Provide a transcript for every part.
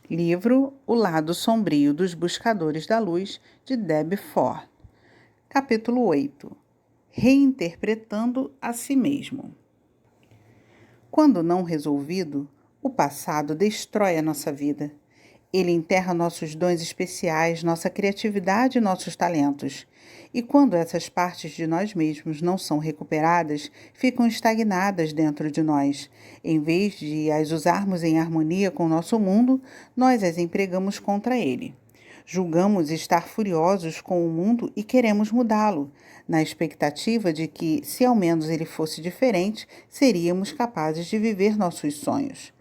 Livro O Lado Sombrio dos Buscadores da Luz, de Deb Ford. Capítulo 8. Reinterpretando a si mesmo. Quando não resolvido, o passado destrói a nossa vida. Ele enterra nossos dons especiais, nossa criatividade e nossos talentos. E quando essas partes de nós mesmos não são recuperadas, ficam estagnadas dentro de nós. Em vez de as usarmos em harmonia com o nosso mundo, nós as empregamos contra ele. Julgamos estar furiosos com o mundo e queremos mudá-lo, na expectativa de que, se ao menos ele fosse diferente, seríamos capazes de viver nossos sonhos.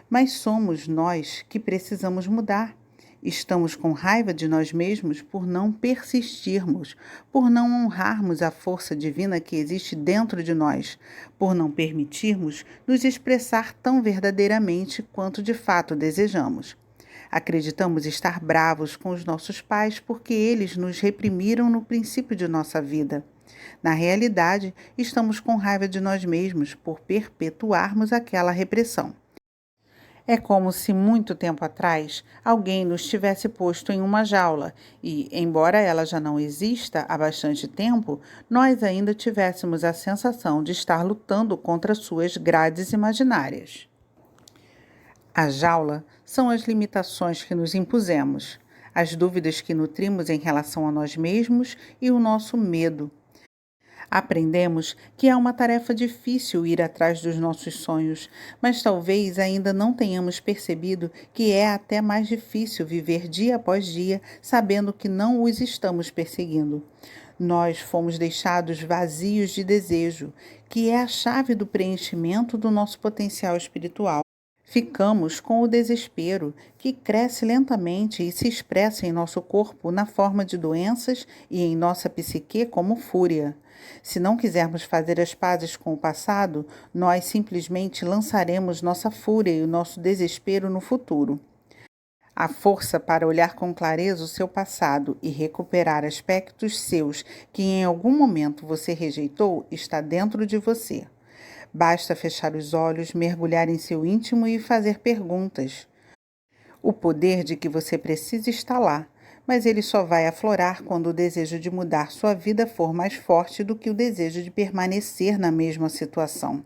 Mas somos nós que precisamos mudar. Estamos com raiva de nós mesmos por não persistirmos, por não honrarmos a força divina que existe dentro de nós, por não permitirmos nos expressar tão verdadeiramente quanto de fato desejamos. Acreditamos estar bravos com os nossos pais porque eles nos reprimiram no princípio de nossa vida. Na realidade, estamos com raiva de nós mesmos por perpetuarmos aquela repressão. É como se muito tempo atrás alguém nos tivesse posto em uma jaula e, embora ela já não exista há bastante tempo, nós ainda tivéssemos a sensação de estar lutando contra suas grades imaginárias. A jaula são as limitações que nos impusemos, as dúvidas que nutrimos em relação a nós mesmos e o nosso medo. Aprendemos que é uma tarefa difícil ir atrás dos nossos sonhos, mas talvez ainda não tenhamos percebido que é até mais difícil viver dia após dia sabendo que não os estamos perseguindo. Nós fomos deixados vazios de desejo, que é a chave do preenchimento do nosso potencial espiritual. Ficamos com o desespero, que cresce lentamente e se expressa em nosso corpo na forma de doenças e em nossa psique como fúria. Se não quisermos fazer as pazes com o passado, nós simplesmente lançaremos nossa fúria e o nosso desespero no futuro. A força para olhar com clareza o seu passado e recuperar aspectos seus que em algum momento você rejeitou está dentro de você. Basta fechar os olhos, mergulhar em seu íntimo e fazer perguntas. O poder de que você precisa está lá, mas ele só vai aflorar quando o desejo de mudar sua vida for mais forte do que o desejo de permanecer na mesma situação.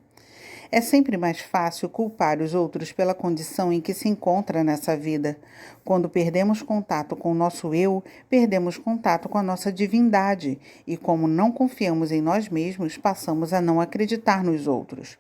É sempre mais fácil culpar os outros pela condição em que se encontra nessa vida. Quando perdemos contato com o nosso eu, perdemos contato com a nossa divindade e, como não confiamos em nós mesmos, passamos a não acreditar nos outros.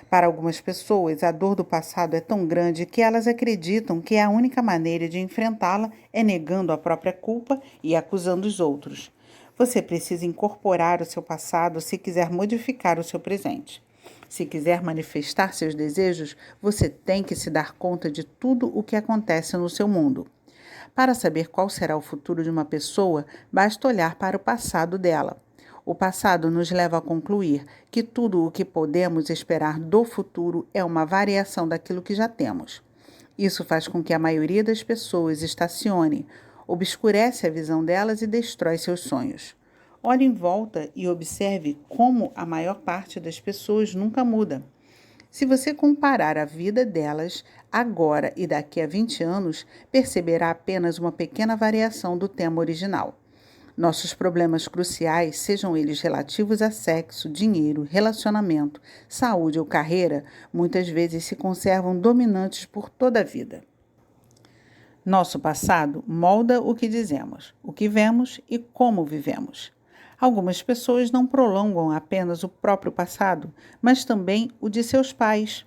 Para algumas pessoas, a dor do passado é tão grande que elas acreditam que a única maneira de enfrentá-la é negando a própria culpa e acusando os outros. Você precisa incorporar o seu passado se quiser modificar o seu presente. Se quiser manifestar seus desejos, você tem que se dar conta de tudo o que acontece no seu mundo. Para saber qual será o futuro de uma pessoa, basta olhar para o passado dela. O passado nos leva a concluir que tudo o que podemos esperar do futuro é uma variação daquilo que já temos. Isso faz com que a maioria das pessoas estacione, obscurece a visão delas e destrói seus sonhos. Olhe em volta e observe como a maior parte das pessoas nunca muda. Se você comparar a vida delas agora e daqui a 20 anos, perceberá apenas uma pequena variação do tema original. Nossos problemas cruciais, sejam eles relativos a sexo, dinheiro, relacionamento, saúde ou carreira, muitas vezes se conservam dominantes por toda a vida. Nosso passado molda o que dizemos, o que vemos e como vivemos. Algumas pessoas não prolongam apenas o próprio passado, mas também o de seus pais.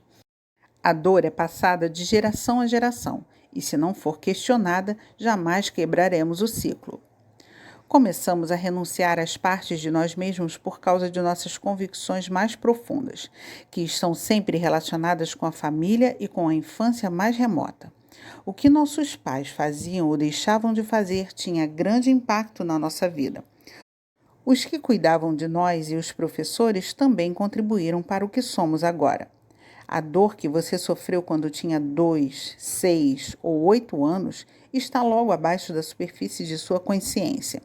A dor é passada de geração a geração, e se não for questionada, jamais quebraremos o ciclo. Começamos a renunciar às partes de nós mesmos por causa de nossas convicções mais profundas, que estão sempre relacionadas com a família e com a infância mais remota. O que nossos pais faziam ou deixavam de fazer tinha grande impacto na nossa vida. Os que cuidavam de nós e os professores também contribuíram para o que somos agora. A dor que você sofreu quando tinha 2, 6 ou 8 anos está logo abaixo da superfície de sua consciência.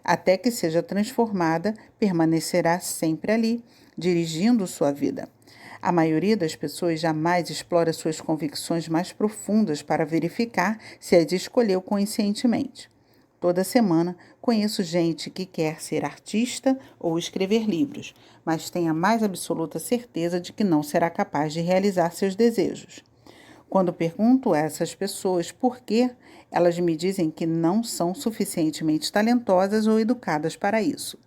Até que seja transformada, permanecerá sempre ali, dirigindo sua vida. A maioria das pessoas jamais explora suas convicções mais profundas para verificar se as escolheu conscientemente. Toda semana conheço gente que quer ser artista ou escrever livros, mas tem a mais absoluta certeza de que não será capaz de realizar seus desejos. Quando pergunto a essas pessoas por quê, elas me dizem que não são suficientemente talentosas ou educadas para isso.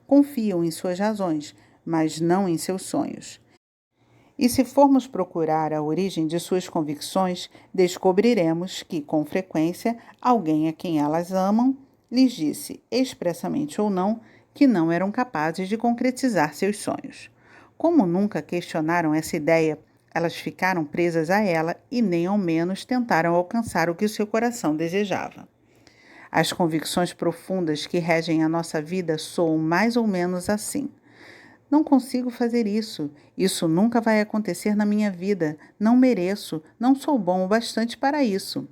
Confiam em suas razões, mas não em seus sonhos. E se formos procurar a origem de suas convicções, descobriremos que, com frequência, alguém a quem elas amam lhes disse, expressamente ou não, que não eram capazes de concretizar seus sonhos. Como nunca questionaram essa ideia, elas ficaram presas a ela e nem ao menos tentaram alcançar o que o seu coração desejava. As convicções profundas que regem a nossa vida soam mais ou menos assim. Não consigo fazer isso. Isso nunca vai acontecer na minha vida. Não mereço. Não sou bom o bastante para isso.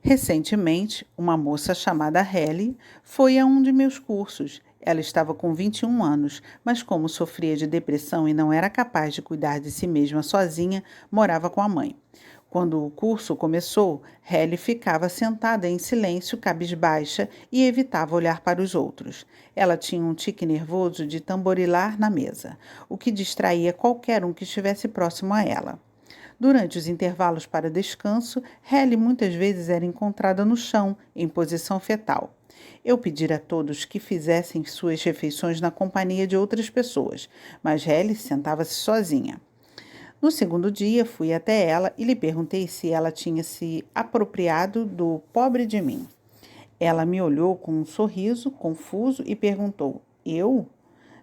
Recentemente, uma moça chamada Helly foi a um de meus cursos. Ela estava com 21 anos, mas como sofria de depressão e não era capaz de cuidar de si mesma sozinha, morava com a mãe. Quando o curso começou, Helly ficava sentada em silêncio, cabisbaixa e evitava olhar para os outros. Ela tinha um tique nervoso de tamborilar na mesa, o que distraía qualquer um que estivesse próximo a ela. Durante os intervalos para descanso, Helly muitas vezes era encontrada no chão, em posição fetal. Eu pedira a todos que fizessem suas refeições na companhia de outras pessoas, mas Helly sentava-se sozinha. No segundo dia, fui até ela e lhe perguntei se ela tinha se apropriado do pobre de mim. Ela me olhou com um sorriso confuso e perguntou: Eu?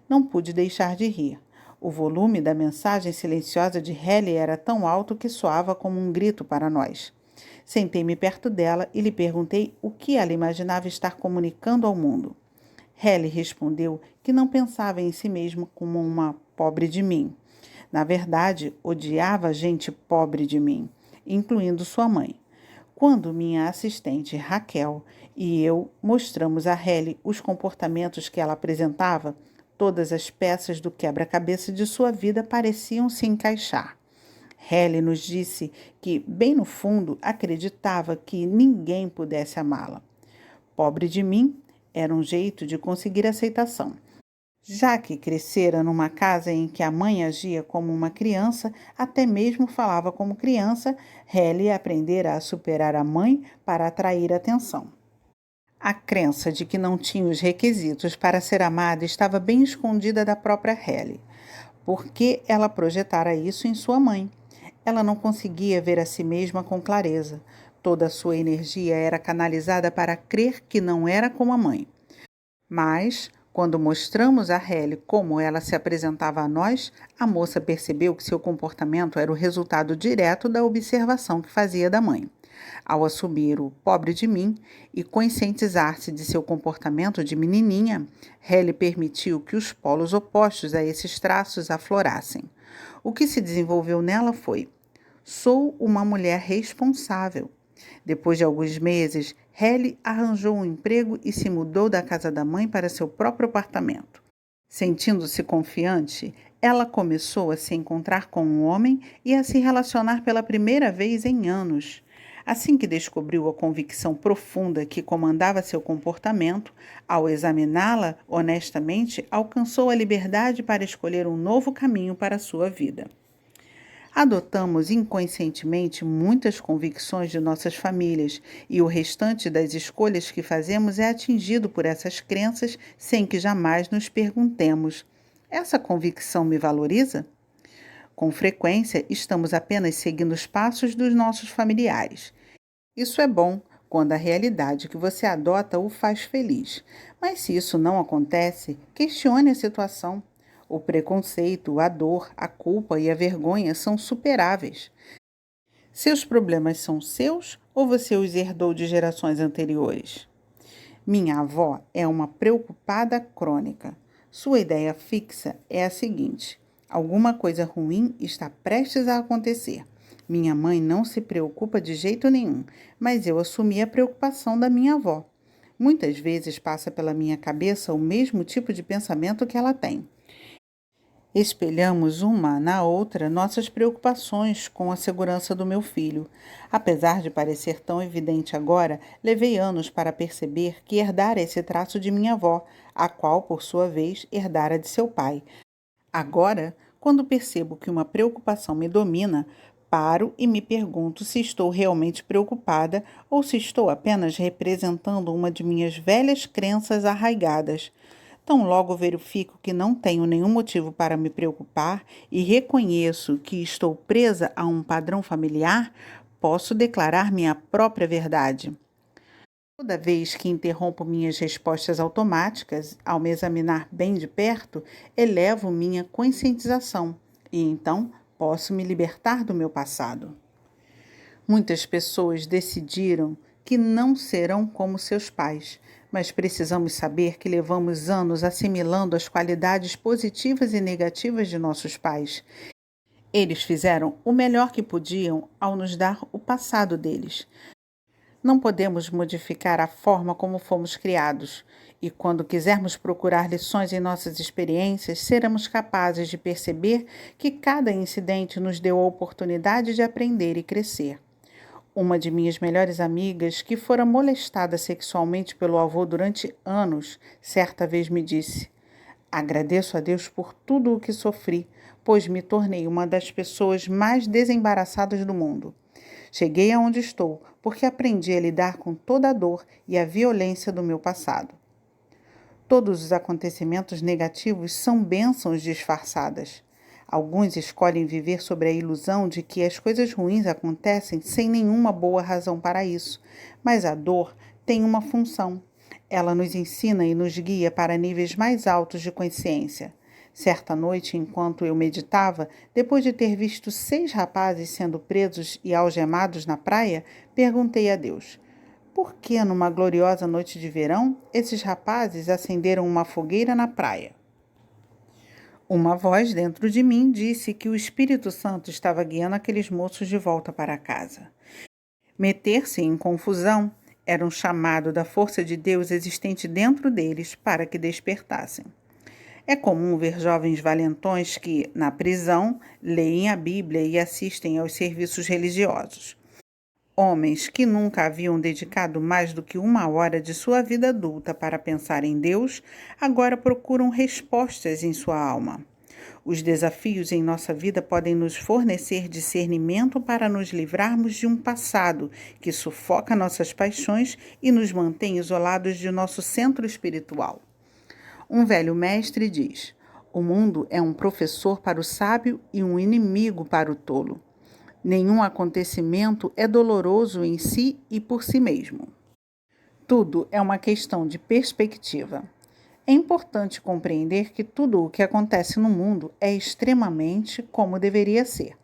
Não pude deixar de rir. O volume da mensagem silenciosa de Helly era tão alto que soava como um grito para nós. Sentei-me perto dela e lhe perguntei o que ela imaginava estar comunicando ao mundo. Helly respondeu que não pensava em si mesma como uma pobre de mim. Na verdade, odiava gente pobre de mim, incluindo sua mãe. Quando minha assistente Raquel e eu mostramos a Helly os comportamentos que ela apresentava, todas as peças do quebra-cabeça de sua vida pareciam se encaixar. Helly nos disse que, bem no fundo, acreditava que ninguém pudesse amá-la. Pobre de mim era um jeito de conseguir aceitação. Já que crescera numa casa em que a mãe agia como uma criança, até mesmo falava como criança, Helly aprendera a superar a mãe para atrair atenção. A crença de que não tinha os requisitos para ser amada estava bem escondida da própria Helly, porque ela projetara isso em sua mãe. Ela não conseguia ver a si mesma com clareza. Toda a sua energia era canalizada para crer que não era como a mãe. Mas, quando mostramos a Helly como ela se apresentava a nós, a moça percebeu que seu comportamento era o resultado direto da observação que fazia da mãe. Ao assumir o pobre de mim e conscientizar-se de seu comportamento de menininha, Helly permitiu que os polos opostos a esses traços aflorassem. O que se desenvolveu nela foi: sou uma mulher responsável. Depois de alguns meses, Helly arranjou um emprego e se mudou da casa da mãe para seu próprio apartamento. Sentindo-se confiante, ela começou a se encontrar com um homem e a se relacionar pela primeira vez em anos. Assim que descobriu a convicção profunda que comandava seu comportamento, ao examiná-la honestamente, alcançou a liberdade para escolher um novo caminho para a sua vida. Adotamos inconscientemente muitas convicções de nossas famílias e o restante das escolhas que fazemos é atingido por essas crenças sem que jamais nos perguntemos: essa convicção me valoriza? Com frequência, estamos apenas seguindo os passos dos nossos familiares. Isso é bom quando a realidade que você adota o faz feliz. Mas se isso não acontece, questione a situação. O preconceito, a dor, a culpa e a vergonha são superáveis. Seus problemas são seus ou você os herdou de gerações anteriores? Minha avó é uma preocupada crônica. Sua ideia fixa é a seguinte: alguma coisa ruim está prestes a acontecer. Minha mãe não se preocupa de jeito nenhum, mas eu assumi a preocupação da minha avó. Muitas vezes passa pela minha cabeça o mesmo tipo de pensamento que ela tem. Espelhamos uma na outra nossas preocupações com a segurança do meu filho. Apesar de parecer tão evidente agora, levei anos para perceber que herdara esse traço de minha avó, a qual, por sua vez, herdara de seu pai. Agora, quando percebo que uma preocupação me domina, paro e me pergunto se estou realmente preocupada ou se estou apenas representando uma de minhas velhas crenças arraigadas. Tão logo verifico que não tenho nenhum motivo para me preocupar e reconheço que estou presa a um padrão familiar, posso declarar minha própria verdade. Toda vez que interrompo minhas respostas automáticas, ao me examinar bem de perto, elevo minha conscientização e então posso me libertar do meu passado. Muitas pessoas decidiram que não serão como seus pais, mas precisamos saber que levamos anos assimilando as qualidades positivas e negativas de nossos pais. Eles fizeram o melhor que podiam ao nos dar o passado deles. Não podemos modificar a forma como fomos criados, e quando quisermos procurar lições em nossas experiências, seremos capazes de perceber que cada incidente nos deu a oportunidade de aprender e crescer. Uma de minhas melhores amigas, que fora molestada sexualmente pelo avô durante anos, certa vez me disse: "Agradeço a Deus por tudo o que sofri, pois me tornei uma das pessoas mais desembaraçadas do mundo. Cheguei aonde estou porque aprendi a lidar com toda a dor e a violência do meu passado." Todos os acontecimentos negativos são bênçãos disfarçadas. Alguns escolhem viver sobre a ilusão de que as coisas ruins acontecem sem nenhuma boa razão para isso, mas a dor tem uma função. Ela nos ensina e nos guia para níveis mais altos de consciência. Certa noite, enquanto eu meditava, depois de ter visto 6 rapazes sendo presos e algemados na praia, perguntei a Deus: por que, numa gloriosa noite de verão, esses rapazes acenderam uma fogueira na praia? Uma voz dentro de mim disse que o Espírito Santo estava guiando aqueles moços de volta para casa. Meter-se em confusão era um chamado da força de Deus existente dentro deles para que despertassem. É comum ver jovens valentões que, na prisão, leem a Bíblia e assistem aos serviços religiosos. Homens que nunca haviam dedicado mais do que 1 hora de sua vida adulta para pensar em Deus, agora procuram respostas em sua alma. Os desafios em nossa vida podem nos fornecer discernimento para nos livrarmos de um passado que sufoca nossas paixões e nos mantém isolados de nosso centro espiritual. Um velho mestre diz: o mundo é um professor para o sábio e um inimigo para o tolo. Nenhum acontecimento é doloroso em si e por si mesmo. Tudo é uma questão de perspectiva. É importante compreender que tudo o que acontece no mundo é extremamente como deveria ser.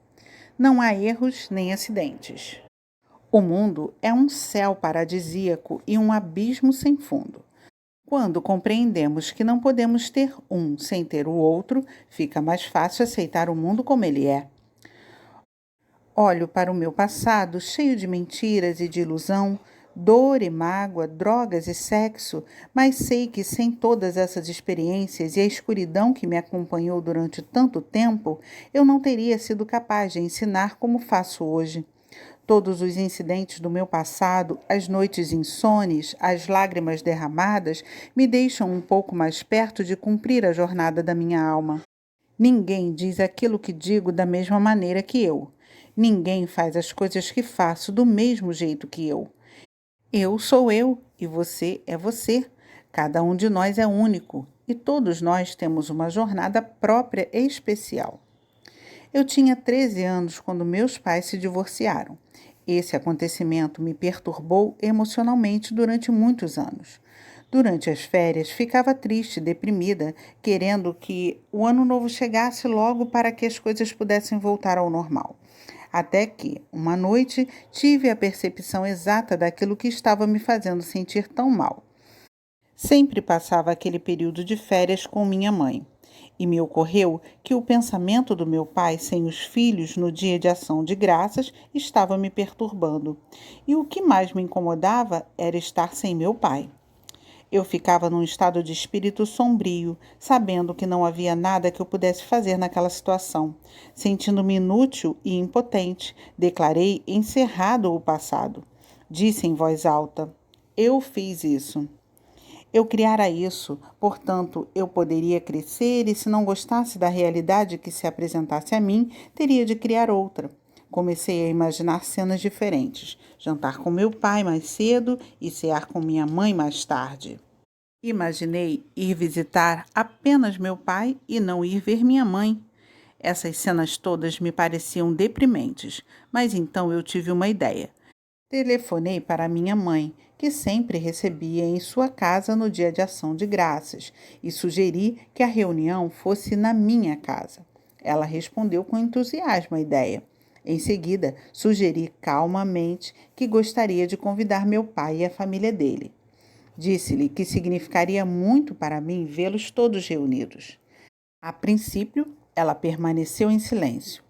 Não há erros nem acidentes. O mundo é um céu paradisíaco e um abismo sem fundo. Quando compreendemos que não podemos ter um sem ter o outro, fica mais fácil aceitar o mundo como ele é. Olho para o meu passado, cheio de mentiras e de ilusão, dor e mágoa, drogas e sexo, mas sei que sem todas essas experiências e a escuridão que me acompanhou durante tanto tempo, eu não teria sido capaz de ensinar como faço hoje. Todos os incidentes do meu passado, as noites insones, as lágrimas derramadas, me deixam um pouco mais perto de cumprir a jornada da minha alma. Ninguém diz aquilo que digo da mesma maneira que eu. Ninguém faz as coisas que faço do mesmo jeito que eu. Eu sou eu e você é você. Cada um de nós é único e todos nós temos uma jornada própria e especial. Eu tinha 13 anos quando meus pais se divorciaram. Esse acontecimento me perturbou emocionalmente durante muitos anos. Durante as férias, ficava triste e deprimida, querendo que o ano novo chegasse logo para que as coisas pudessem voltar ao normal. Até que, uma noite, tive a percepção exata daquilo que estava me fazendo sentir tão mal. Sempre passava aquele período de férias com minha mãe, e me ocorreu que o pensamento do meu pai sem os filhos no dia de ação de graças estava me perturbando, e o que mais me incomodava era estar sem meu pai. Eu ficava num estado de espírito sombrio, sabendo que não havia nada que eu pudesse fazer naquela situação. Sentindo-me inútil e impotente, declarei encerrado o passado. Disse em voz alta: eu fiz isso. Eu criara isso, portanto, eu poderia crescer e, se não gostasse da realidade que se apresentasse a mim, teria de criar outra. Comecei a imaginar cenas diferentes: jantar com meu pai mais cedo e cear com minha mãe mais tarde. Imaginei ir visitar apenas meu pai e não ir ver minha mãe. Essas cenas todas me pareciam deprimentes, mas então eu tive uma ideia. Telefonei para minha mãe, que sempre recebia em sua casa no dia de ação de graças, e sugeri que a reunião fosse na minha casa. Ela respondeu com entusiasmo à ideia. Em seguida, sugeri calmamente que gostaria de convidar meu pai e a família dele. Disse-lhe que significaria muito para mim vê-los todos reunidos. A princípio, ela permaneceu em silêncio.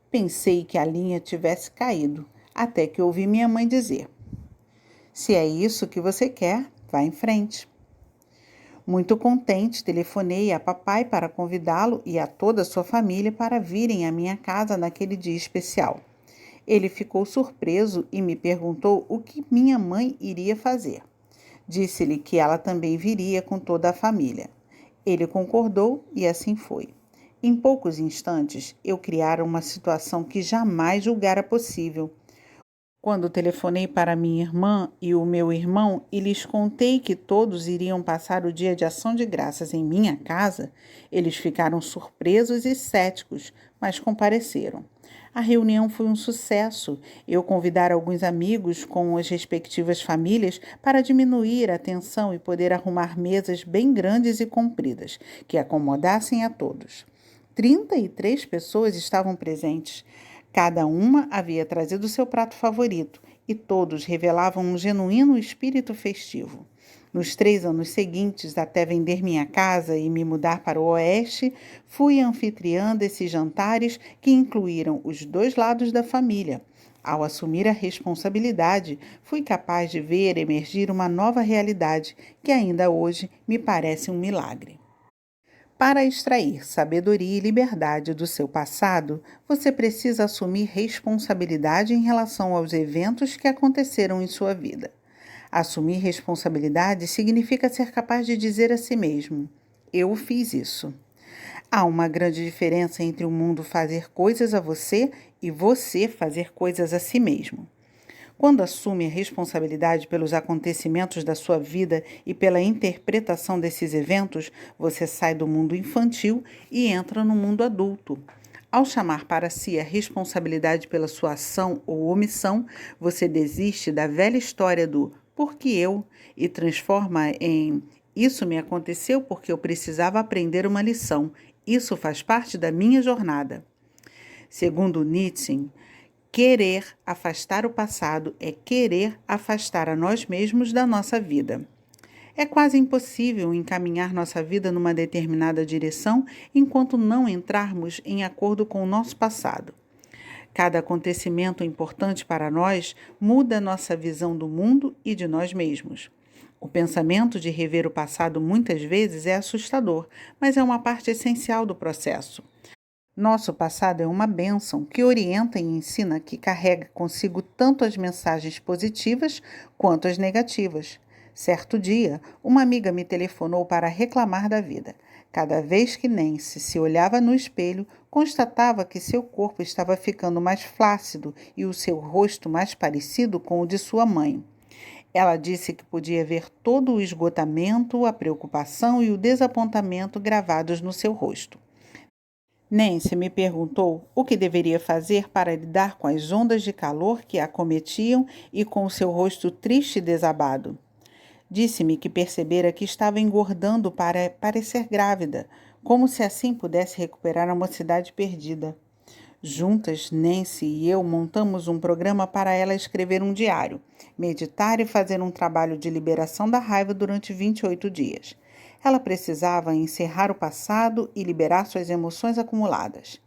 Pensei que a linha tivesse caído, até que ouvi minha mãe dizer: se é isso que você quer, vá em frente. Muito contente, telefonei a papai para convidá-lo e a toda a sua família para virem à minha casa naquele dia especial. Ele ficou surpreso e me perguntou o que minha mãe iria fazer. Disse-lhe que ela também viria com toda a família. Ele concordou e assim foi. Em poucos instantes, eu criara uma situação que jamais julgara possível. Quando telefonei para minha irmã e o meu irmão e lhes contei que todos iriam passar o dia de ação de graças em minha casa, eles ficaram surpresos e céticos, mas compareceram. A reunião foi um sucesso. Eu convidara alguns amigos com as respectivas famílias para diminuir a tensão e poder arrumar mesas bem grandes e compridas, que acomodassem a todos. 33 pessoas estavam presentes. Cada uma havia trazido seu prato favorito e todos revelavam um genuíno espírito festivo. Nos 3 anos seguintes, até vender minha casa e me mudar para o Oeste, fui anfitriã desses jantares que incluíram os 2 lados da família. Ao assumir a responsabilidade, fui capaz de ver emergir uma nova realidade que ainda hoje me parece um milagre. Para extrair sabedoria e liberdade do seu passado, você precisa assumir responsabilidade em relação aos eventos que aconteceram em sua vida. Assumir responsabilidade significa ser capaz de dizer a si mesmo: eu fiz isso. Há uma grande diferença entre o mundo fazer coisas a você e você fazer coisas a si mesmo. Quando assume a responsabilidade pelos acontecimentos da sua vida e pela interpretação desses eventos, você sai do mundo infantil e entra no mundo adulto. Ao chamar para si a responsabilidade pela sua ação ou omissão, você desiste da velha história do "porque eu" e transforma em "isso me aconteceu porque eu precisava aprender uma lição. Isso faz parte da minha jornada." Segundo Nietzsche, querer afastar o passado é querer afastar a nós mesmos da nossa vida. É quase impossível encaminhar nossa vida numa determinada direção enquanto não entrarmos em acordo com o nosso passado. Cada acontecimento importante para nós muda nossa visão do mundo e de nós mesmos. O pensamento de rever o passado muitas vezes é assustador, mas é uma parte essencial do processo. Nosso passado é uma bênção que orienta e ensina, que carrega consigo tanto as mensagens positivas quanto as negativas. Certo dia, uma amiga me telefonou para reclamar da vida. Cada vez que Nancy se olhava no espelho, constatava que seu corpo estava ficando mais flácido e o seu rosto mais parecido com o de sua mãe. Ela disse que podia ver todo o esgotamento, a preocupação e o desapontamento gravados no seu rosto. Nancy me perguntou o que deveria fazer para lidar com as ondas de calor que a acometiam e com o seu rosto triste e desabado. Disse-me que percebera que estava engordando para parecer grávida, como se assim pudesse recuperar a mocidade perdida. Juntas, Nancy e eu montamos um programa para ela escrever um diário, meditar e fazer um trabalho de liberação da raiva durante 28 dias. Ela precisava encerrar o passado e liberar suas emoções acumuladas.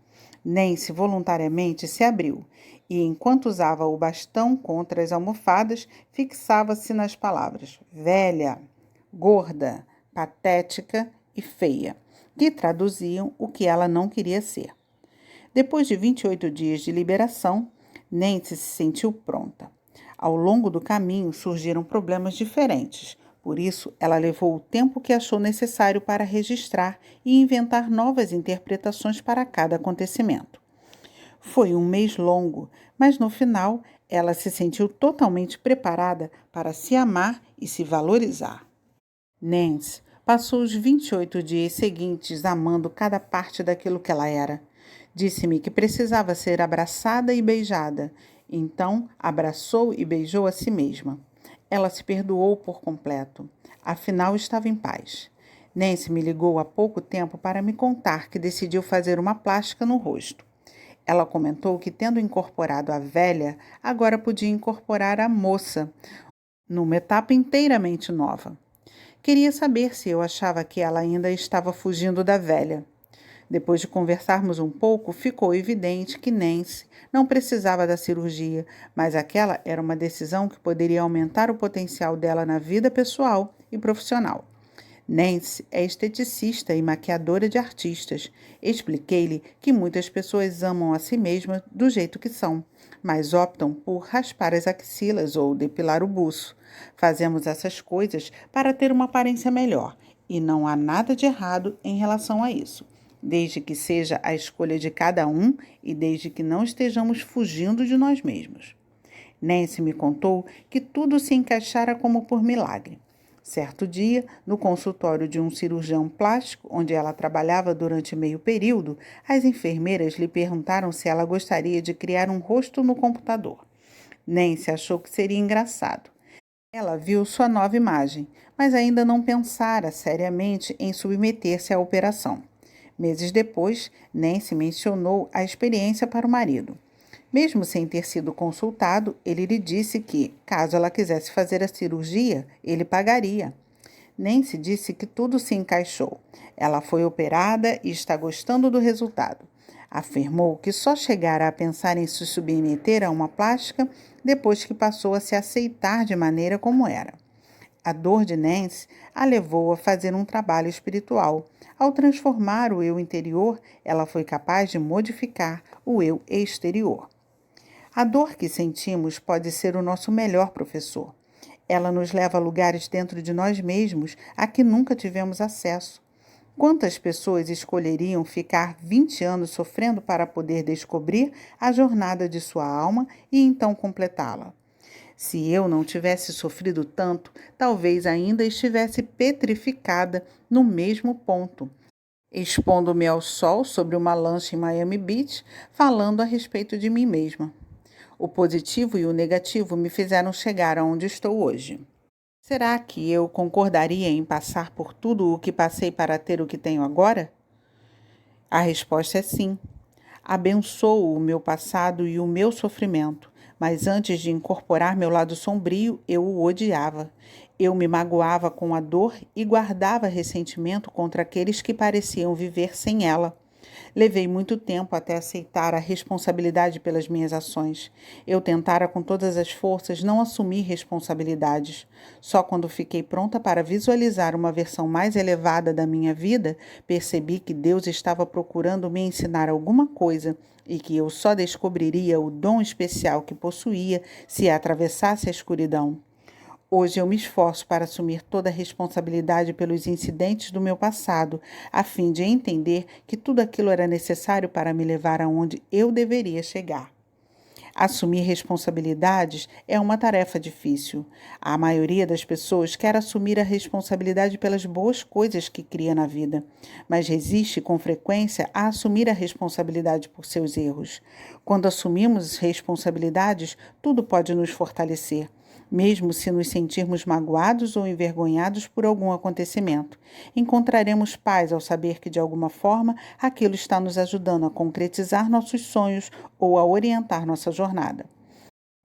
Nancy voluntariamente se abriu e, enquanto usava o bastão contra as almofadas, fixava-se nas palavras: velha, gorda, patética e feia, que traduziam o que ela não queria ser. Depois de 28 dias de liberação, Nancy se sentiu pronta. Ao longo do caminho surgiram problemas diferentes, por isso ela levou o tempo que achou necessário para registrar e inventar novas interpretações para cada acontecimento. Foi um mês longo, mas no final ela se sentiu totalmente preparada para se amar e se valorizar. Nancy passou os 28 dias seguintes amando cada parte daquilo que ela era. Disse-me que precisava ser abraçada e beijada. Então, abraçou e beijou a si mesma. Ela se perdoou por completo. Afinal, estava em paz. Nancy me ligou há pouco tempo para me contar que decidiu fazer uma plástica no rosto. Ela comentou que, tendo incorporado a velha, agora podia incorporar a moça, numa etapa inteiramente nova. Queria saber se eu achava que ela ainda estava fugindo da velha. Depois de conversarmos um pouco, ficou evidente que Nancy não precisava da cirurgia, mas aquela era uma decisão que poderia aumentar o potencial dela na vida pessoal e profissional. Nancy é esteticista e maquiadora de artistas. Expliquei-lhe que muitas pessoas amam a si mesmas do jeito que são, mas optam por raspar as axilas ou depilar o buço. Fazemos essas coisas para ter uma aparência melhor, e não há nada de errado em relação a isso, desde que seja a escolha de cada um e desde que não estejamos fugindo de nós mesmos. Nancy me contou que tudo se encaixara como por milagre. Certo dia, no consultório de um cirurgião plástico, onde ela trabalhava durante meio período, as enfermeiras lhe perguntaram se ela gostaria de criar um rosto no computador. Nancy achou que seria engraçado. Ela viu sua nova imagem, mas ainda não pensara seriamente em submeter-se à operação. Meses depois, Nancy mencionou a experiência para o marido. Mesmo sem ter sido consultado, ele lhe disse que, caso ela quisesse fazer a cirurgia, ele pagaria. Nancy disse que tudo se encaixou. Ela foi operada e está gostando do resultado. Afirmou que só chegara a pensar em se submeter a uma plástica depois que passou a se aceitar de maneira como era. A dor de Nancy a levou a fazer um trabalho espiritual. Ao transformar o eu interior, ela foi capaz de modificar o eu exterior. A dor que sentimos pode ser o nosso melhor professor. Ela nos leva a lugares dentro de nós mesmos a que nunca tivemos acesso. Quantas pessoas escolheriam ficar 20 anos sofrendo para poder descobrir a jornada de sua alma e então completá-la? Se eu não tivesse sofrido tanto, talvez ainda estivesse petrificada no mesmo ponto, expondo-me ao sol sobre uma lancha em Miami Beach, falando a respeito de mim mesma. O positivo e o negativo me fizeram chegar aonde estou hoje. Será que eu concordaria em passar por tudo o que passei para ter o que tenho agora? A resposta é sim. Abençoo o meu passado e o meu sofrimento, mas antes de incorporar meu lado sombrio, eu o odiava. Eu me magoava com a dor e guardava ressentimento contra aqueles que pareciam viver sem ela. Levei muito tempo até aceitar a responsabilidade pelas minhas ações. Eu tentara com todas as forças não assumir responsabilidades. Só quando fiquei pronta para visualizar uma versão mais elevada da minha vida, percebi que Deus estava procurando me ensinar alguma coisa e que eu só descobriria o dom especial que possuía se atravessasse a escuridão. Hoje eu me esforço para assumir toda a responsabilidade pelos incidentes do meu passado, a fim de entender que tudo aquilo era necessário para me levar aonde eu deveria chegar. Assumir responsabilidades é uma tarefa difícil. A maioria das pessoas quer assumir a responsabilidade pelas boas coisas que cria na vida, mas resiste com frequência a assumir a responsabilidade por seus erros. Quando assumimos responsabilidades, tudo pode nos fortalecer, mesmo se nos sentirmos magoados ou envergonhados por algum acontecimento. Encontraremos paz ao saber que, de alguma forma, aquilo está nos ajudando a concretizar nossos sonhos ou a orientar nossa jornada.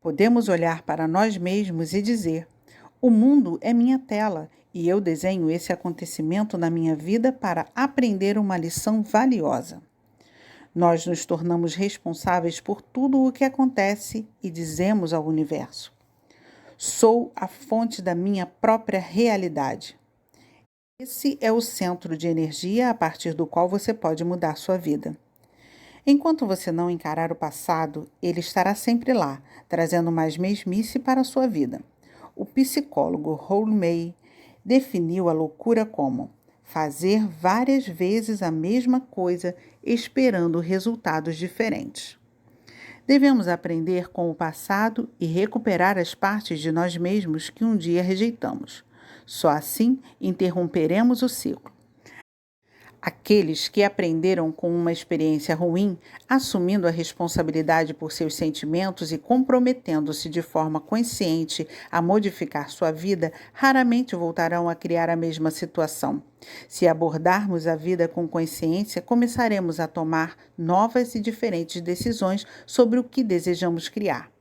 Podemos olhar para nós mesmos e dizer: o mundo é minha tela e eu desenho esse acontecimento na minha vida para aprender uma lição valiosa. Nós nos tornamos responsáveis por tudo o que acontece e dizemos ao universo: sou a fonte da minha própria realidade. Esse é o centro de energia a partir do qual você pode mudar sua vida. Enquanto você não encarar o passado, ele estará sempre lá, trazendo mais mesmice para a sua vida. O psicólogo Raul May definiu a loucura como fazer várias vezes a mesma coisa esperando resultados diferentes. Devemos aprender com o passado e recuperar as partes de nós mesmos que um dia rejeitamos. Só assim interromperemos o ciclo. Aqueles que aprenderam com uma experiência ruim, assumindo a responsabilidade por seus sentimentos e comprometendo-se de forma consciente a modificar sua vida, raramente voltarão a criar a mesma situação. Se abordarmos a vida com consciência, começaremos a tomar novas e diferentes decisões sobre o que desejamos criar.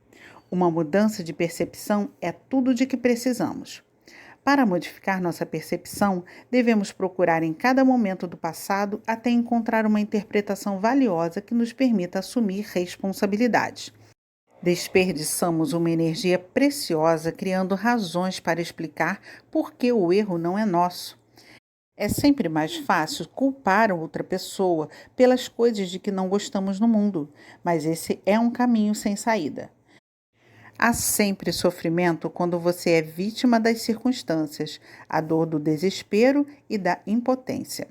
Uma mudança de percepção é tudo de que precisamos. Para modificar nossa percepção, devemos procurar em cada momento do passado até encontrar uma interpretação valiosa que nos permita assumir responsabilidades. Desperdiçamos uma energia preciosa criando razões para explicar por que o erro não é nosso. É sempre mais fácil culpar outra pessoa pelas coisas de que não gostamos no mundo, mas esse é um caminho sem saída. Há sempre sofrimento quando você é vítima das circunstâncias, a dor do desespero e da impotência.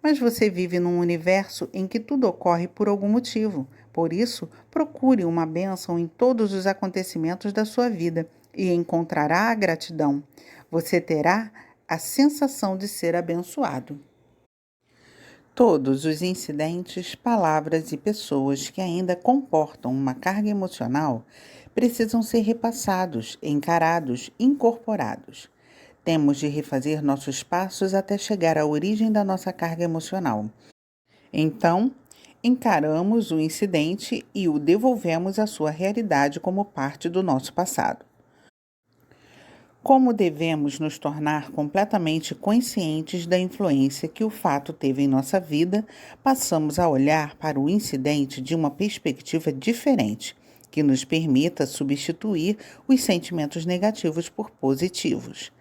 Mas você vive num universo em que tudo ocorre por algum motivo. Por isso, procure uma bênção em todos os acontecimentos da sua vida e encontrará a gratidão. Você terá a sensação de ser abençoado. Todos os incidentes, palavras e pessoas que ainda comportam uma carga emocional precisam ser repassados, encarados, incorporados. Temos de refazer nossos passos até chegar à origem da nossa carga emocional. Então, encaramos o incidente e o devolvemos à sua realidade como parte do nosso passado. Como devemos nos tornar completamente conscientes da influência que o fato teve em nossa vida, passamos a olhar para o incidente de uma perspectiva diferente, que nos permita substituir os sentimentos negativos por positivos.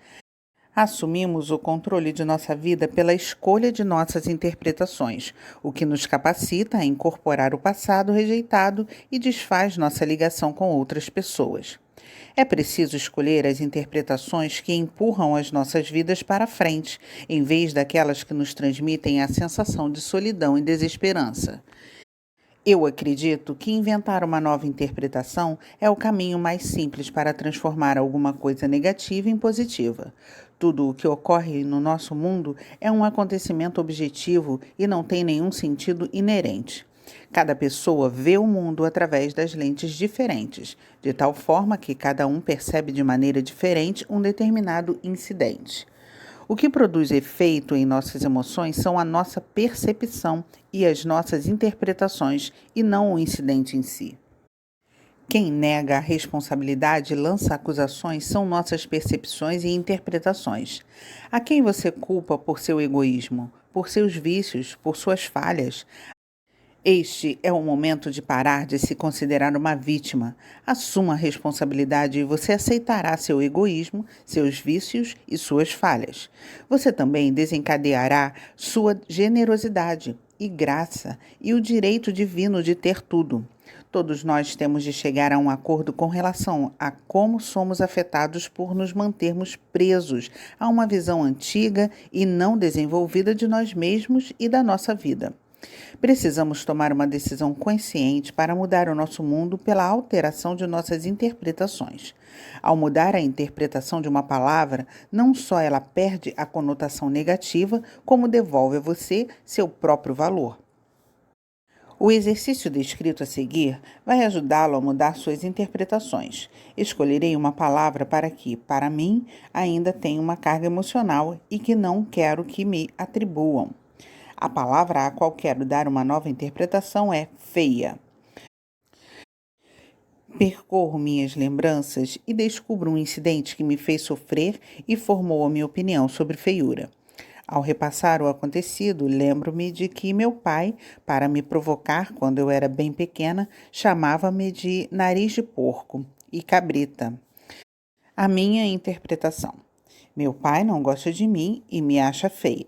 Assumimos o controle de nossa vida pela escolha de nossas interpretações, o que nos capacita a incorporar o passado rejeitado e desfaz nossa ligação com outras pessoas. É preciso escolher as interpretações que empurram as nossas vidas para frente, em vez daquelas que nos transmitem a sensação de solidão e desesperança. Eu acredito que inventar uma nova interpretação é o caminho mais simples para transformar alguma coisa negativa em positiva. Tudo o que ocorre no nosso mundo é um acontecimento objetivo e não tem nenhum sentido inerente. Cada pessoa vê o mundo através das lentes diferentes, de tal forma que cada um percebe de maneira diferente um determinado incidente. O que produz efeito em nossas emoções são a nossa percepção e as nossas interpretações, e não o incidente em si. Quem nega a responsabilidade e lança acusações são nossas percepções e interpretações. A quem você culpa por seu egoísmo, por seus vícios, por suas falhas? Este é o momento de parar de se considerar uma vítima. Assuma a responsabilidade e você aceitará seu egoísmo, seus vícios e suas falhas. Você também desencadeará sua generosidade e graça e o direito divino de ter tudo. Todos nós temos de chegar a um acordo com relação a como somos afetados por nos mantermos presos a uma visão antiga e não desenvolvida de nós mesmos e da nossa vida. Precisamos tomar uma decisão consciente para mudar o nosso mundo pela alteração de nossas interpretações. Ao mudar a interpretação de uma palavra, não só ela perde a conotação negativa, como devolve a você seu próprio valor. O exercício descrito a seguir vai ajudá-lo a mudar suas interpretações. Escolherei uma palavra para que, para mim, ainda tenha uma carga emocional e que não quero que me atribuam. A palavra a qual quero dar uma nova interpretação é feia. Percorro minhas lembranças e descubro um incidente que me fez sofrer e formou a minha opinião sobre feiura. Ao repassar o acontecido, lembro-me de que meu pai, para me provocar quando eu era bem pequena, chamava-me de nariz de porco e cabrita. A minha interpretação. Meu pai não gosta de mim e me acha feia.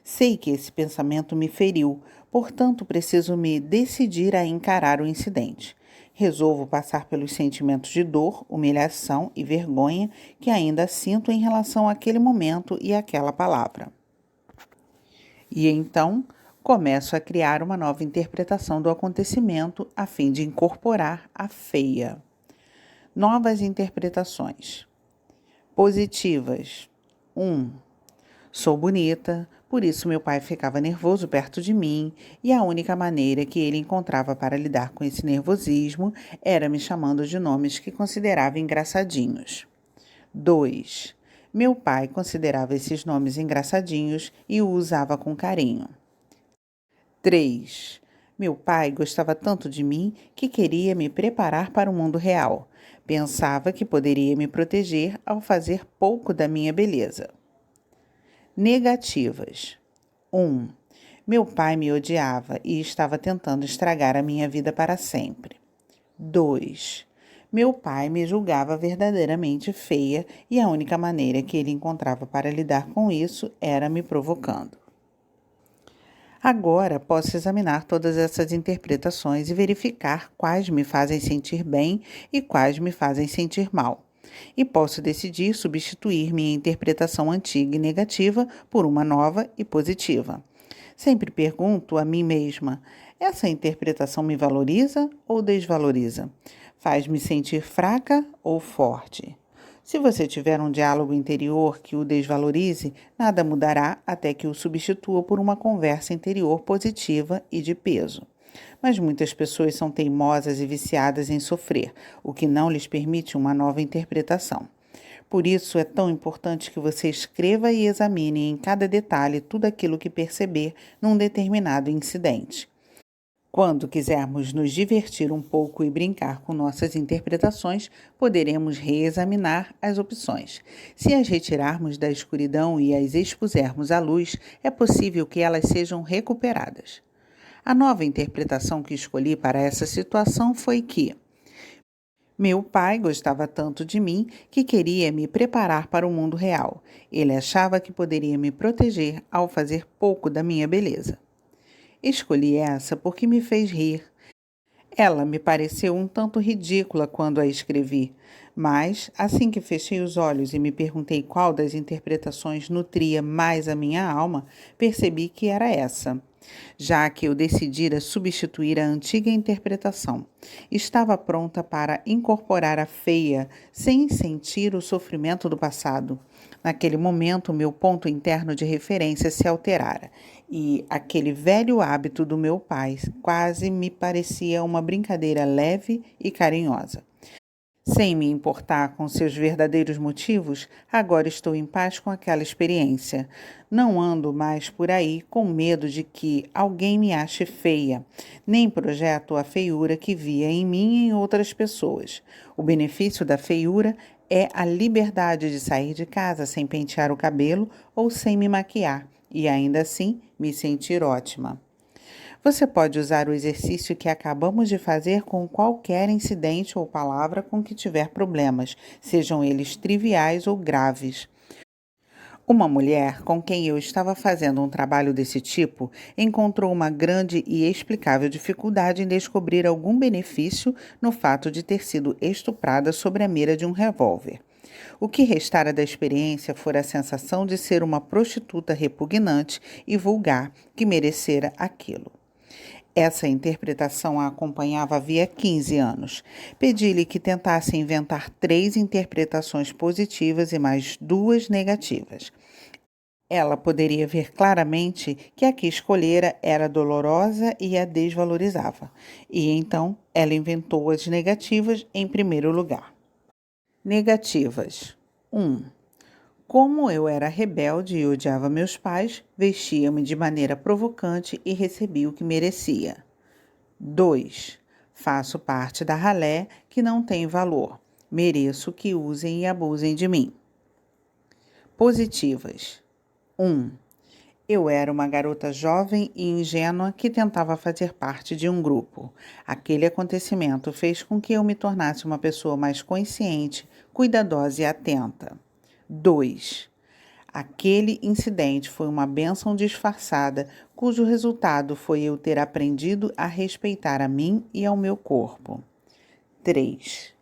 Sei que esse pensamento me feriu, portanto preciso me decidir a encarar o incidente. Resolvo passar pelos sentimentos de dor, humilhação e vergonha que ainda sinto em relação àquele momento e àquela palavra. E então começo a criar uma nova interpretação do acontecimento a fim de incorporar a feia. Novas interpretações. Positivas. 1. Sou bonita, por isso meu pai ficava nervoso perto de mim, e a única maneira que ele encontrava para lidar com esse nervosismo era me chamando de nomes que considerava engraçadinhos. 2. Meu pai considerava esses nomes engraçadinhos e o usava com carinho. 3. Meu pai gostava tanto de mim que queria me preparar para o mundo real. Pensava que poderia me proteger ao fazer pouco da minha beleza. Negativas. 1. Meu pai me odiava e estava tentando estragar a minha vida para sempre. 2. Meu pai me julgava verdadeiramente feia e a única maneira que ele encontrava para lidar com isso era me provocando. Agora posso examinar todas essas interpretações e verificar quais me fazem sentir bem e quais me fazem sentir mal. E posso decidir substituir minha interpretação antiga e negativa por uma nova e positiva. Sempre pergunto a mim mesma: essa interpretação me valoriza ou desvaloriza? Faz-me sentir fraca ou forte? Se você tiver um diálogo interior que o desvalorize, nada mudará até que o substitua por uma conversa interior positiva e de peso. Mas muitas pessoas são teimosas e viciadas em sofrer, o que não lhes permite uma nova interpretação. Por isso é tão importante que você escreva e examine em cada detalhe tudo aquilo que perceber num determinado incidente. Quando quisermos nos divertir um pouco e brincar com nossas interpretações, poderemos reexaminar as opções. Se as retirarmos da escuridão e as expusermos à luz, é possível que elas sejam recuperadas. A nova interpretação que escolhi para essa situação foi que meu pai gostava tanto de mim que queria me preparar para o mundo real. Ele achava que poderia me proteger ao fazer pouco da minha beleza. Escolhi essa porque me fez rir. Ela me pareceu um tanto ridícula quando a escrevi, mas assim que fechei os olhos e me perguntei qual das interpretações nutria mais a minha alma, percebi que era essa, já que eu decidira substituir a antiga interpretação. Estava pronta para incorporar a feia, sem sentir o sofrimento do passado. Naquele momento, meu ponto interno de referência se alterara, e aquele velho hábito do meu pai quase me parecia uma brincadeira leve e carinhosa. Sem me importar com seus verdadeiros motivos, agora estou em paz com aquela experiência. Não ando mais por aí com medo de que alguém me ache feia, nem projeto a feiura que via em mim e em outras pessoas. O benefício da feiura é a liberdade de sair de casa sem pentear o cabelo ou sem me maquiar, e ainda assim me sentir ótima. Você pode usar o exercício que acabamos de fazer com qualquer incidente ou palavra com que tiver problemas, sejam eles triviais ou graves. Uma mulher com quem eu estava fazendo um trabalho desse tipo encontrou uma grande e explicável dificuldade em descobrir algum benefício no fato de ter sido estuprada sobre a mira de um revólver. O que restara da experiência fora a sensação de ser uma prostituta repugnante e vulgar que merecera aquilo. Essa interpretação a acompanhava havia 15 anos. Pedi-lhe que tentasse inventar 3 interpretações positivas e mais 2 negativas. Ela poderia ver claramente que a que escolhera era dolorosa e a desvalorizava. E então ela inventou as negativas em primeiro lugar. Negativas. 1. Como eu era rebelde e odiava meus pais, vestia-me de maneira provocante e recebi o que merecia. 2. Faço parte da ralé que não tem valor. Mereço que usem e abusem de mim. Positivas. 1. Eu era uma garota jovem e ingênua que tentava fazer parte de um grupo. Aquele acontecimento fez com que eu me tornasse uma pessoa mais consciente, cuidadosa e atenta. 2. Aquele incidente foi uma bênção disfarçada, cujo resultado foi eu ter aprendido a respeitar a mim e ao meu corpo. 3.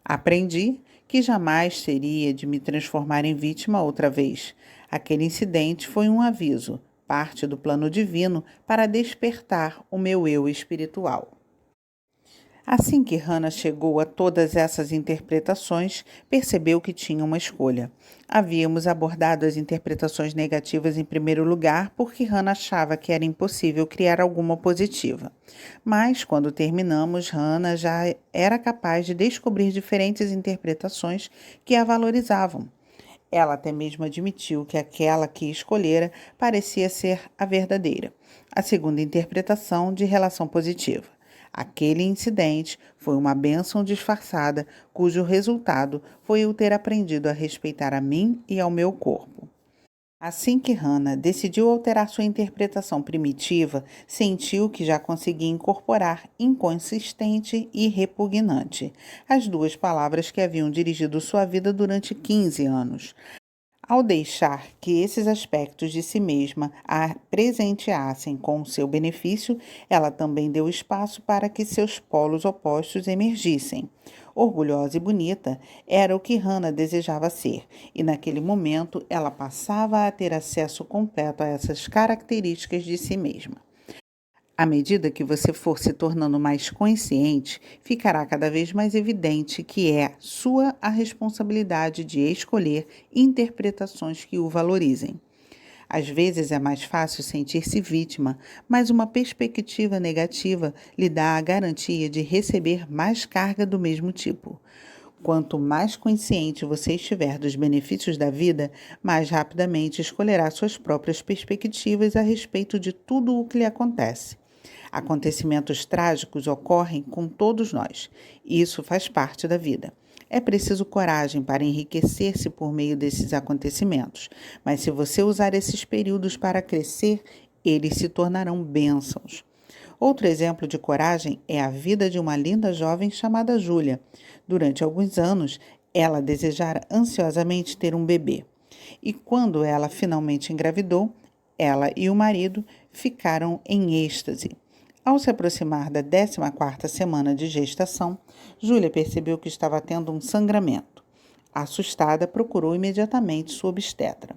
Aprendi que jamais teria de me transformar em vítima outra vez. Aquele incidente foi um aviso, parte do plano divino para despertar o meu eu espiritual. Assim que Hannah chegou a todas essas interpretações, percebeu que tinha uma escolha. Havíamos abordado as interpretações negativas em primeiro lugar porque Hannah achava que era impossível criar alguma positiva. Mas, quando terminamos, Hannah já era capaz de descobrir diferentes interpretações que a valorizavam. Ela até mesmo admitiu que aquela que escolhera parecia ser a verdadeira, a segunda interpretação de relação positiva. Aquele incidente foi uma bênção disfarçada, cujo resultado foi eu ter aprendido a respeitar a mim e ao meu corpo. Assim que Hannah decidiu alterar sua interpretação primitiva, sentiu que já conseguia incorporar inconsistente e repugnante, as duas palavras que haviam dirigido sua vida durante 15 anos. Ao deixar que esses aspectos de si mesma a presenteassem com o seu benefício, ela também deu espaço para que seus polos opostos emergissem. Orgulhosa e bonita era o que Hannah desejava ser, e naquele momento ela passava a ter acesso completo a essas características de si mesma. À medida que você for se tornando mais consciente, ficará cada vez mais evidente que é sua a responsabilidade de escolher interpretações que o valorizem. Às vezes é mais fácil sentir-se vítima, mas uma perspectiva negativa lhe dá a garantia de receber mais carga do mesmo tipo. Quanto mais consciente você estiver dos benefícios da vida, mais rapidamente escolherá suas próprias perspectivas a respeito de tudo o que lhe acontece. Acontecimentos trágicos ocorrem com todos nós. Isso faz parte da vida. É preciso coragem para enriquecer-se por meio desses acontecimentos, mas se você usar esses períodos para crescer, eles se tornarão bênçãos. Outro exemplo de coragem é a vida de uma linda jovem chamada Júlia. Durante alguns anos, ela desejara ansiosamente ter um bebê. E quando ela finalmente engravidou, ela e o marido ficaram em êxtase. Ao se aproximar da 14ª semana de gestação, Júlia percebeu que estava tendo um sangramento. Assustada, procurou imediatamente sua obstetra.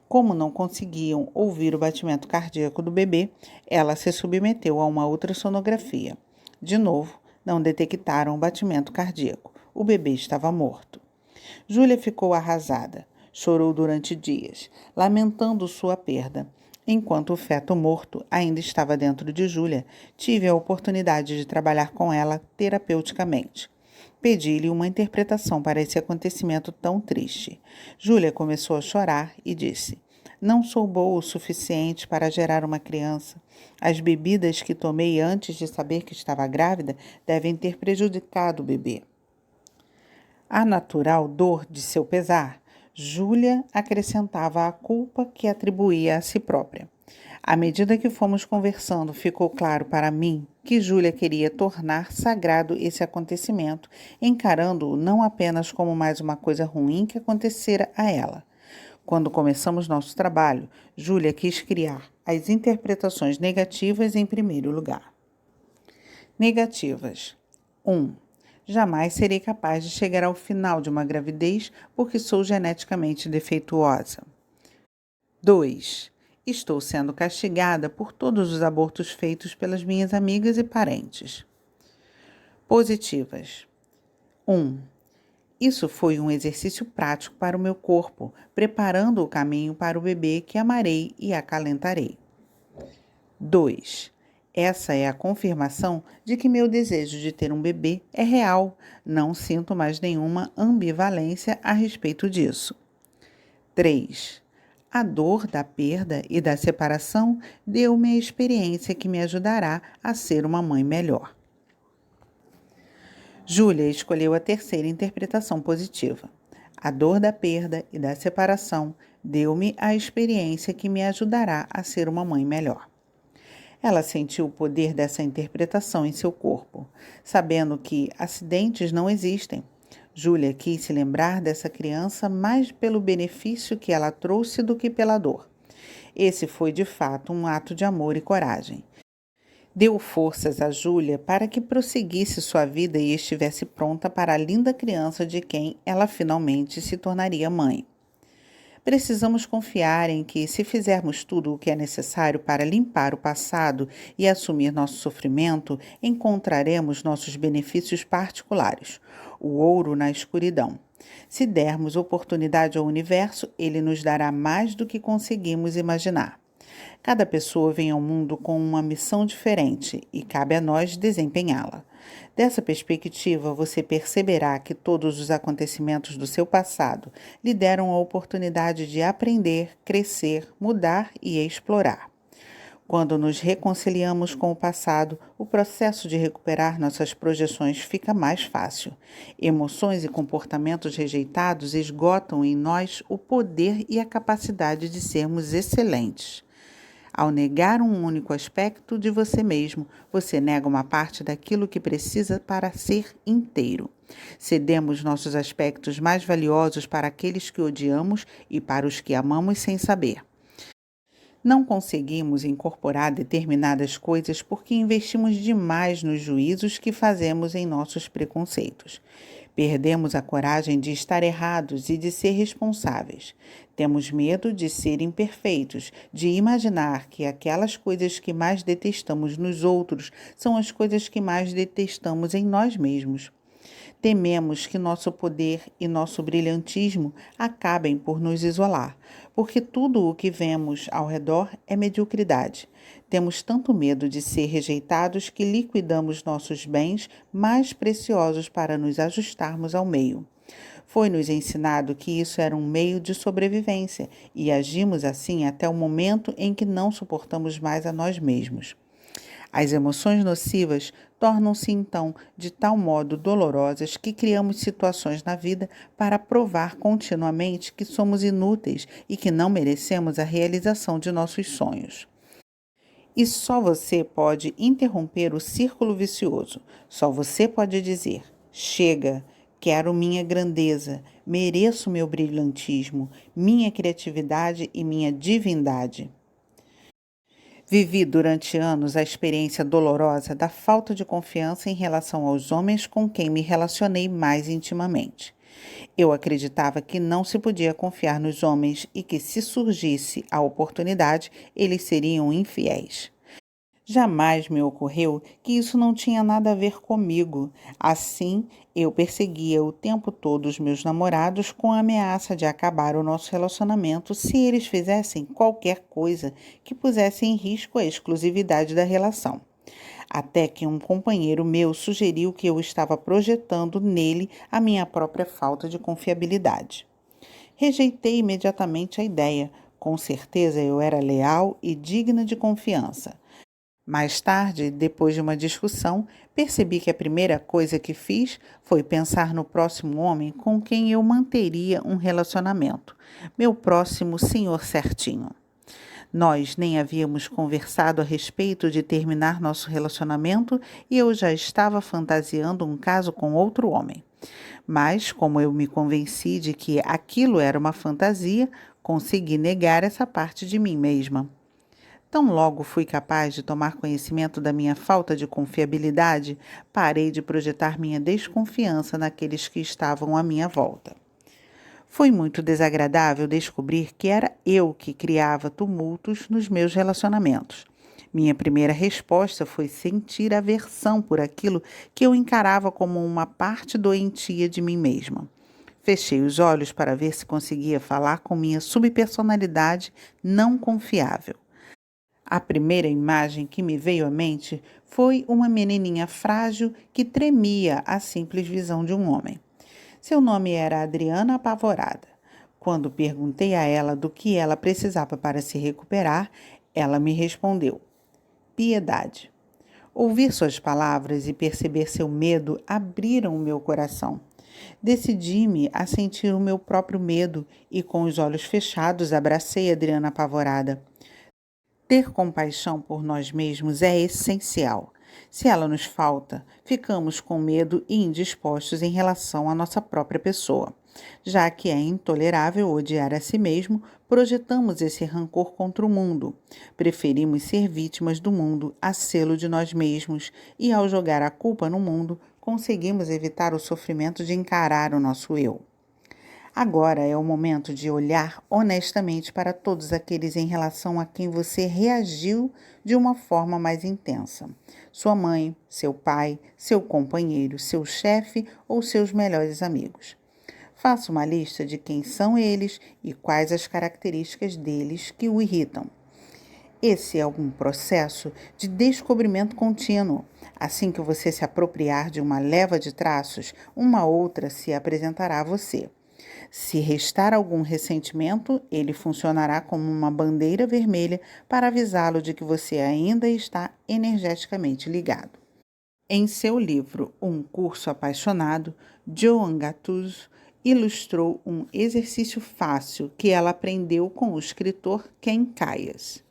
Como não conseguiam ouvir o batimento cardíaco do bebê, ela se submeteu a uma ultrassonografia. De novo, não detectaram o batimento cardíaco. O bebê estava morto. Júlia ficou arrasada. Chorou durante dias, lamentando sua perda. Enquanto o feto morto ainda estava dentro de Júlia, tive a oportunidade de trabalhar com ela terapeuticamente. Pedi-lhe uma interpretação para esse acontecimento tão triste. Júlia começou a chorar e disse: "Não sou boa o suficiente para gerar uma criança. As bebidas que tomei antes de saber que estava grávida devem ter prejudicado o bebê." A natural dor de seu pesar, Júlia acrescentava a culpa que atribuía a si própria. À medida que fomos conversando, ficou claro para mim que Júlia queria tornar sagrado esse acontecimento, encarando-o não apenas como mais uma coisa ruim que acontecera a ela. Quando começamos nosso trabalho, Júlia quis criar as interpretações negativas em primeiro lugar. Negativas. 1. Jamais serei capaz de chegar ao final de uma gravidez porque sou geneticamente defeituosa. 2. Estou sendo castigada por todos os abortos feitos pelas minhas amigas e parentes. Positivas. 1. Isso foi um exercício prático para o meu corpo, preparando o caminho para o bebê que amarei e acalentarei. 2. Essa é a confirmação de que meu desejo de ter um bebê é real. Não sinto mais nenhuma ambivalência a respeito disso. 3. A dor da perda e da separação deu-me a experiência que me ajudará a ser uma mãe melhor. Júlia escolheu a terceira interpretação positiva. A dor da perda e da separação deu-me a experiência que me ajudará a ser uma mãe melhor. Ela sentiu o poder dessa interpretação em seu corpo, sabendo que acidentes não existem. Júlia quis se lembrar dessa criança mais pelo benefício que ela trouxe do que pela dor. Esse foi, de fato, um ato de amor e coragem. Deu forças a Júlia para que prosseguisse sua vida e estivesse pronta para a linda criança de quem ela finalmente se tornaria mãe. Precisamos confiar em que, se fizermos tudo o que é necessário para limpar o passado e assumir nosso sofrimento, encontraremos nossos benefícios particulares, o ouro na escuridão. Se dermos oportunidade ao universo, ele nos dará mais do que conseguimos imaginar. Cada pessoa vem ao mundo com uma missão diferente e cabe a nós desempenhá-la. Dessa perspectiva, você perceberá que todos os acontecimentos do seu passado lhe deram a oportunidade de aprender, crescer, mudar e explorar. Quando nos reconciliamos com o passado, o processo de recuperar nossas projeções fica mais fácil. Emoções e comportamentos rejeitados esgotam em nós o poder e a capacidade de sermos excelentes. Ao negar um único aspecto de você mesmo, você nega uma parte daquilo que precisa para ser inteiro. Cedemos nossos aspectos mais valiosos para aqueles que odiamos e para os que amamos sem saber. Não conseguimos incorporar determinadas coisas porque investimos demais nos juízos que fazemos em nossos preconceitos. Perdemos a coragem de estar errados e de ser responsáveis. Temos medo de ser imperfeitos, de imaginar que aquelas coisas que mais detestamos nos outros são as coisas que mais detestamos em nós mesmos. Tememos que nosso poder e nosso brilhantismo acabem por nos isolar, porque tudo o que vemos ao redor é mediocridade. Temos tanto medo de ser rejeitados que liquidamos nossos bens mais preciosos para nos ajustarmos ao meio. Foi-nos ensinado que isso era um meio de sobrevivência e agimos assim até o momento em que não suportamos mais a nós mesmos. As emoções nocivas tornam-se, então, de tal modo dolorosas que criamos situações na vida para provar continuamente que somos inúteis e que não merecemos a realização de nossos sonhos. E só você pode interromper o círculo vicioso. Só você pode dizer: chega, quero minha grandeza, mereço meu brilhantismo, minha criatividade e minha divindade. Vivi durante anos a experiência dolorosa da falta de confiança em relação aos homens com quem me relacionei mais intimamente. Eu acreditava que não se podia confiar nos homens e que, se surgisse a oportunidade, eles seriam infiéis. Jamais me ocorreu que isso não tinha nada a ver comigo. Assim, eu perseguia o tempo todo os meus namorados com a ameaça de acabar o nosso relacionamento se eles fizessem qualquer coisa que pusesse em risco a exclusividade da relação. Até que um companheiro meu sugeriu que eu estava projetando nele a minha própria falta de confiabilidade. Rejeitei imediatamente a ideia. Com certeza eu era leal e digna de confiança. Mais tarde, depois de uma discussão, percebi que a primeira coisa que fiz foi pensar no próximo homem com quem eu manteria um relacionamento, meu próximo senhor certinho. Nós nem havíamos conversado a respeito de terminar nosso relacionamento e eu já estava fantasiando um caso com outro homem. Mas, como eu me convenci de que aquilo era uma fantasia, consegui negar essa parte de mim mesma. Tão logo fui capaz de tomar conhecimento da minha falta de confiabilidade, parei de projetar minha desconfiança naqueles que estavam à minha volta. Foi muito desagradável descobrir que era eu que criava tumultos nos meus relacionamentos. Minha primeira resposta foi sentir aversão por aquilo que eu encarava como uma parte doentia de mim mesma. Fechei os olhos para ver se conseguia falar com minha subpersonalidade não confiável. A primeira imagem que me veio à mente foi uma menininha frágil que tremia à simples visão de um homem. Seu nome era Adriana Apavorada. Quando perguntei a ela do que ela precisava para se recuperar, ela me respondeu: piedade. Ouvir suas palavras e perceber seu medo abriram o meu coração. Decidi-me a sentir o meu próprio medo e, com os olhos fechados, abracei Adriana apavorada. Ter compaixão por nós mesmos é essencial. Se ela nos falta, ficamos com medo e indispostos em relação à nossa própria pessoa. Já que é intolerável odiar a si mesmo, projetamos esse rancor contra o mundo. Preferimos ser vítimas do mundo a sê-lo de nós mesmos, e ao jogar a culpa no mundo, conseguimos evitar o sofrimento de encarar o nosso eu. Agora é o momento de olhar honestamente para todos aqueles em relação a quem você reagiu de uma forma mais intensa. Sua mãe, seu pai, seu companheiro, seu chefe ou seus melhores amigos. Faça uma lista de quem são eles e quais as características deles que o irritam. Esse é um processo de descobrimento contínuo. Assim que você se apropriar de uma leva de traços, uma outra se apresentará a você. Se restar algum ressentimento, ele funcionará como uma bandeira vermelha para avisá-lo de que você ainda está energeticamente ligado. Em seu livro Um Curso Apaixonado, Joan Gattuso ilustrou um exercício fácil que ela aprendeu com o escritor Ken Kayas.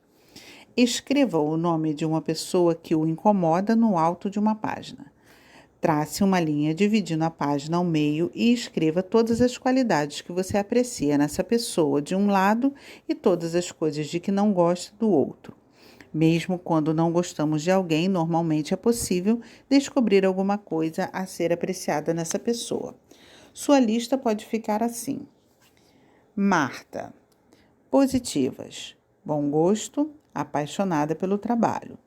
Escreva o nome de uma pessoa que o incomoda no alto de uma página. Trace uma linha dividindo a página ao meio e escreva todas as qualidades que você aprecia nessa pessoa de um lado e todas as coisas de que não gosta do outro. Mesmo quando não gostamos de alguém, normalmente é possível descobrir alguma coisa a ser apreciada nessa pessoa. Sua lista pode ficar assim: Marta. Positivas: bom gosto, apaixonada pelo trabalho.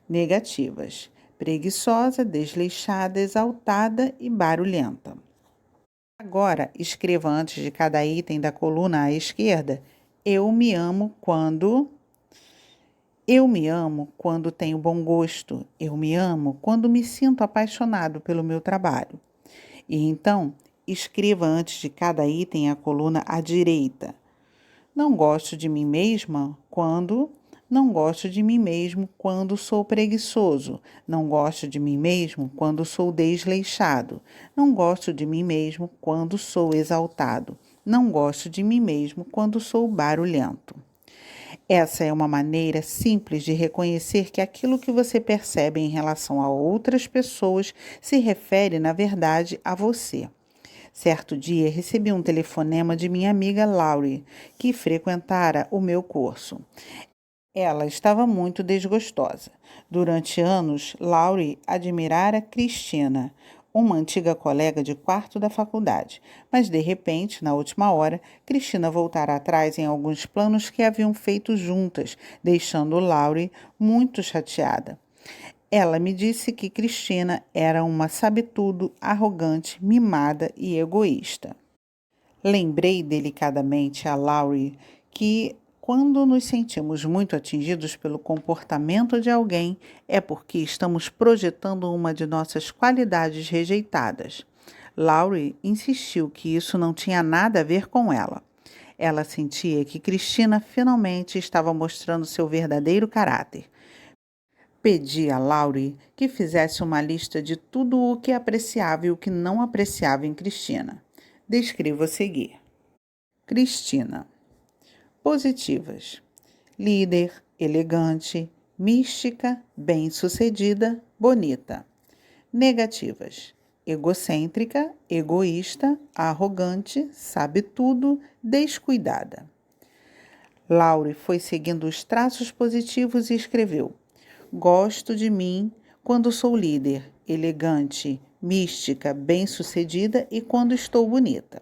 Negativas: preguiçosa, desleixada, exaltada e barulhenta. Agora, escreva antes de cada item da coluna à esquerda: eu me amo quando... Eu me amo quando tenho bom gosto. Eu me amo quando me sinto apaixonado pelo meu trabalho. E então, escreva antes de cada item a coluna à direita: não gosto de mim mesma quando... Não gosto de mim mesmo quando sou preguiçoso. Não gosto de mim mesmo quando sou desleixado. Não gosto de mim mesmo quando sou exaltado. Não gosto de mim mesmo quando sou barulhento. Essa é uma maneira simples de reconhecer que aquilo que você percebe em relação a outras pessoas se refere, na verdade, a você. Certo dia, recebi um telefonema de minha amiga Laurie, que frequentara o meu curso. Ela estava muito desgostosa. Durante anos, Laurie admirara Cristina, uma antiga colega de quarto da faculdade, mas de repente, na última hora, Cristina voltara atrás em alguns planos que haviam feito juntas, deixando Laurie muito chateada. Ela me disse que Cristina era uma sabe-tudo, arrogante, mimada e egoísta. Lembrei delicadamente a Laurie que, quando nos sentimos muito atingidos pelo comportamento de alguém, é porque estamos projetando uma de nossas qualidades rejeitadas. Laurie insistiu que isso não tinha nada a ver com ela. Ela sentia que Cristina finalmente estava mostrando seu verdadeiro caráter. Pedi a Laurie que fizesse uma lista de tudo o que apreciava e o que não apreciava em Cristina. Descrevo a seguir. Cristina. Positivas: líder, elegante, mística, bem-sucedida, bonita. Negativas: egocêntrica, egoísta, arrogante, sabe tudo, descuidada. Laurie foi seguindo os traços positivos e escreveu: gosto de mim quando sou líder, elegante, mística, bem-sucedida e quando estou bonita.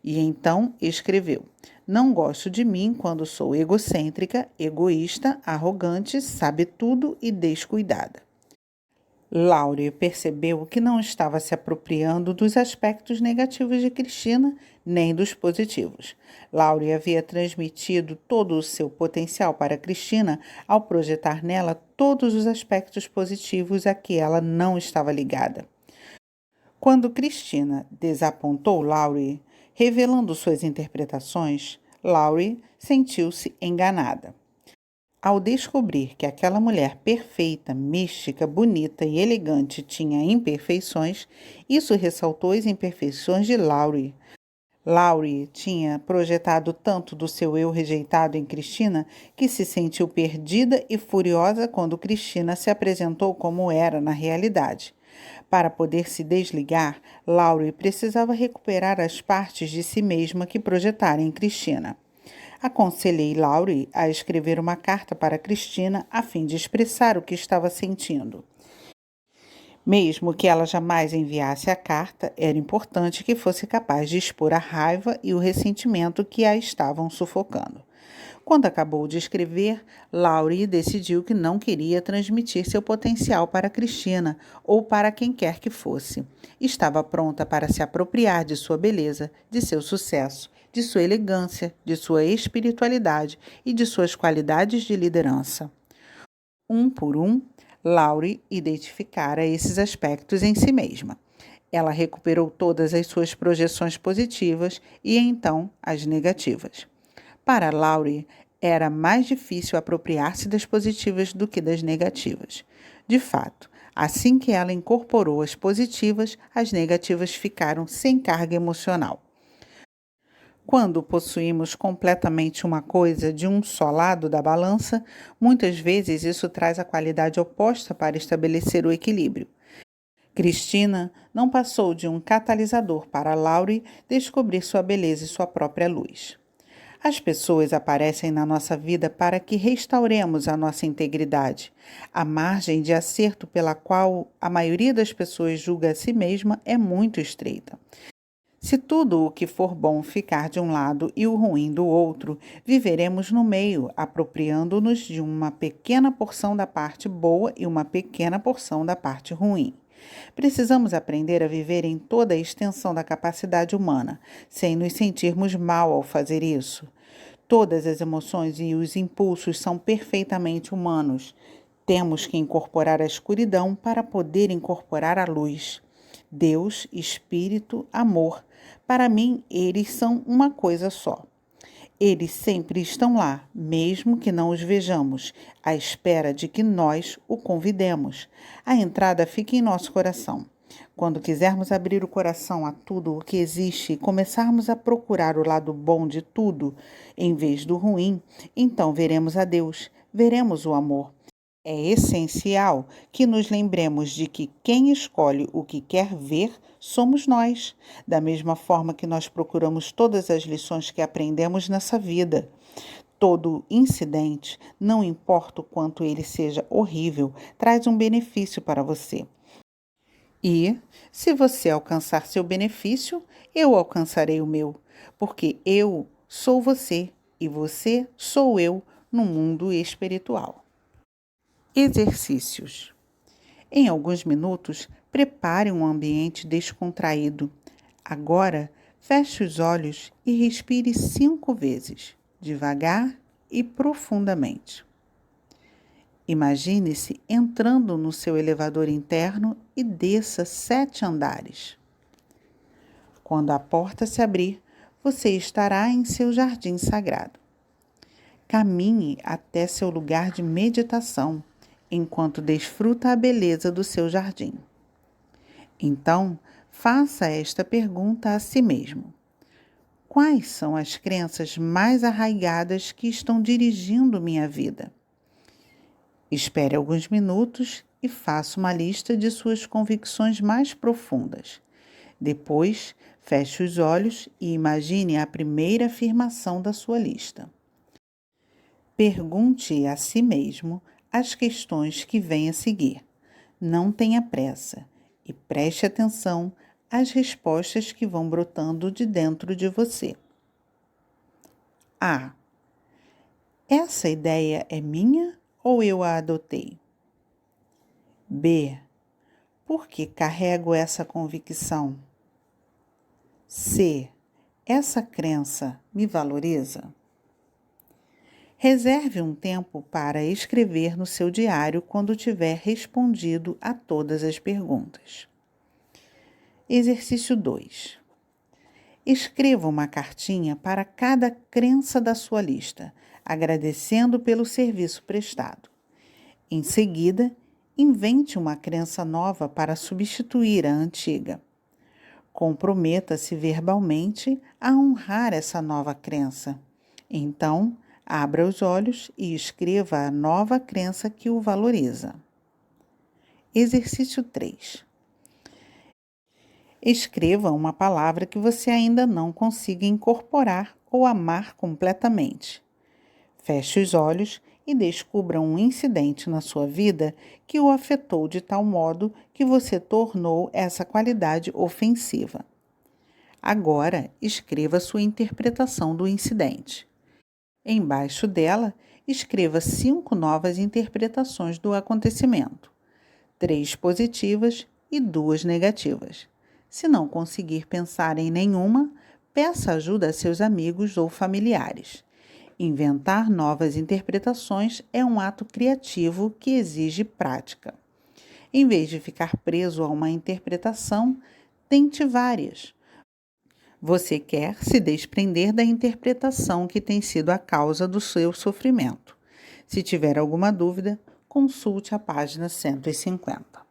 E então escreveu: não gosto de mim quando sou egocêntrica, egoísta, arrogante, sabe-tudo e descuidada. Laurie percebeu que não estava se apropriando dos aspectos negativos de Cristina, nem dos positivos. Laurie havia transmitido todo o seu potencial para Cristina ao projetar nela todos os aspectos positivos a que ela não estava ligada. Quando Cristina desapontou Laurie, revelando suas interpretações, Laurie sentiu-se enganada. Ao descobrir que aquela mulher perfeita, mística, bonita e elegante tinha imperfeições, isso ressaltou as imperfeições de Laurie. Laurie tinha projetado tanto do seu eu rejeitado em Cristina que se sentiu perdida e furiosa quando Cristina se apresentou como era na realidade. Para poder se desligar, Laurie precisava recuperar as partes de si mesma que projetara em Cristina. Aconselhei Laurie a escrever uma carta para Cristina a fim de expressar o que estava sentindo. Mesmo que ela jamais enviasse a carta, era importante que fosse capaz de expor a raiva e o ressentimento que a estavam sufocando. Quando acabou de escrever, Laurie decidiu que não queria transmitir seu potencial para Cristina ou para quem quer que fosse. Estava pronta para se apropriar de sua beleza, de seu sucesso, de sua elegância, de sua espiritualidade e de suas qualidades de liderança. Um por um, Laurie identificara esses aspectos em si mesma. Ela recuperou todas as suas projeções positivas e então as negativas. Para Laurie, era mais difícil apropriar-se das positivas do que das negativas. De fato, assim que ela incorporou as positivas, as negativas ficaram sem carga emocional. Quando possuímos completamente uma coisa de um só lado da balança, muitas vezes isso traz a qualidade oposta para estabelecer o equilíbrio. Cristina não passou de um catalisador para Laurie descobrir sua beleza e sua própria luz. As pessoas aparecem na nossa vida para que restauremos a nossa integridade. A margem de acerto pela qual a maioria das pessoas julga a si mesma é muito estreita. Se tudo o que for bom ficar de um lado e o ruim do outro, viveremos no meio, apropriando-nos de uma pequena porção da parte boa e uma pequena porção da parte ruim. Precisamos aprender a viver em toda a extensão da capacidade humana, sem nos sentirmos mal ao fazer isso. Todas as emoções e os impulsos são perfeitamente humanos. Temos que incorporar a escuridão para poder incorporar a luz. Deus, Espírito, Amor. Para mim, eles são uma coisa só. Eles sempre estão lá, mesmo que não os vejamos, à espera de que nós o convidemos. A entrada fica em nosso coração. Quando quisermos abrir o coração a tudo o que existe e começarmos a procurar o lado bom de tudo, em vez do ruim, então veremos a Deus, veremos o amor. É essencial que nos lembremos de que quem escolhe o que quer ver somos nós, da mesma forma que nós procuramos todas as lições que aprendemos nessa vida. Todo incidente, não importa o quanto ele seja horrível, traz um benefício para você. E, se você alcançar seu benefício, eu alcançarei o meu, porque eu sou você e você sou eu no mundo espiritual. Exercícios. Em alguns minutos, prepare um ambiente descontraído. Agora, feche os olhos e respire 5 vezes, devagar e profundamente. Imagine-se entrando no seu elevador interno e desça 7 andares. Quando a porta se abrir, você estará em seu jardim sagrado. Caminhe até seu lugar de meditação, enquanto desfruta a beleza do seu jardim. Então, faça esta pergunta a si mesmo. Quais são as crenças mais arraigadas que estão dirigindo minha vida? Espere alguns minutos e faça uma lista de suas convicções mais profundas. Depois, feche os olhos e imagine a primeira afirmação da sua lista. Pergunte a si mesmo as questões que vêm a seguir. Não tenha pressa e preste atenção às respostas que vão brotando de dentro de você. A. Essa ideia é minha ou eu a adotei? B. Por que carrego essa convicção? C. Essa crença me valoriza? Reserve um tempo para escrever no seu diário quando tiver respondido a todas as perguntas. Exercício 2. Escreva uma cartinha para cada crença da sua lista, agradecendo pelo serviço prestado. Em seguida, invente uma crença nova para substituir a antiga. Comprometa-se verbalmente a honrar essa nova crença. Então, abra os olhos e escreva a nova crença que o valoriza. Exercício 3. Escreva uma palavra que você ainda não consiga incorporar ou amar completamente. Feche os olhos e descubra um incidente na sua vida que o afetou de tal modo que você tornou essa qualidade ofensiva. Agora, escreva sua interpretação do incidente. Embaixo dela, escreva 5 novas interpretações do acontecimento, 3 positivas e 2 negativas. Se não conseguir pensar em nenhuma, peça ajuda a seus amigos ou familiares. Inventar novas interpretações é um ato criativo que exige prática. Em vez de ficar preso a uma interpretação, tente várias. Você quer se desprender da interpretação que tem sido a causa do seu sofrimento. Se tiver alguma dúvida, consulte a página 150.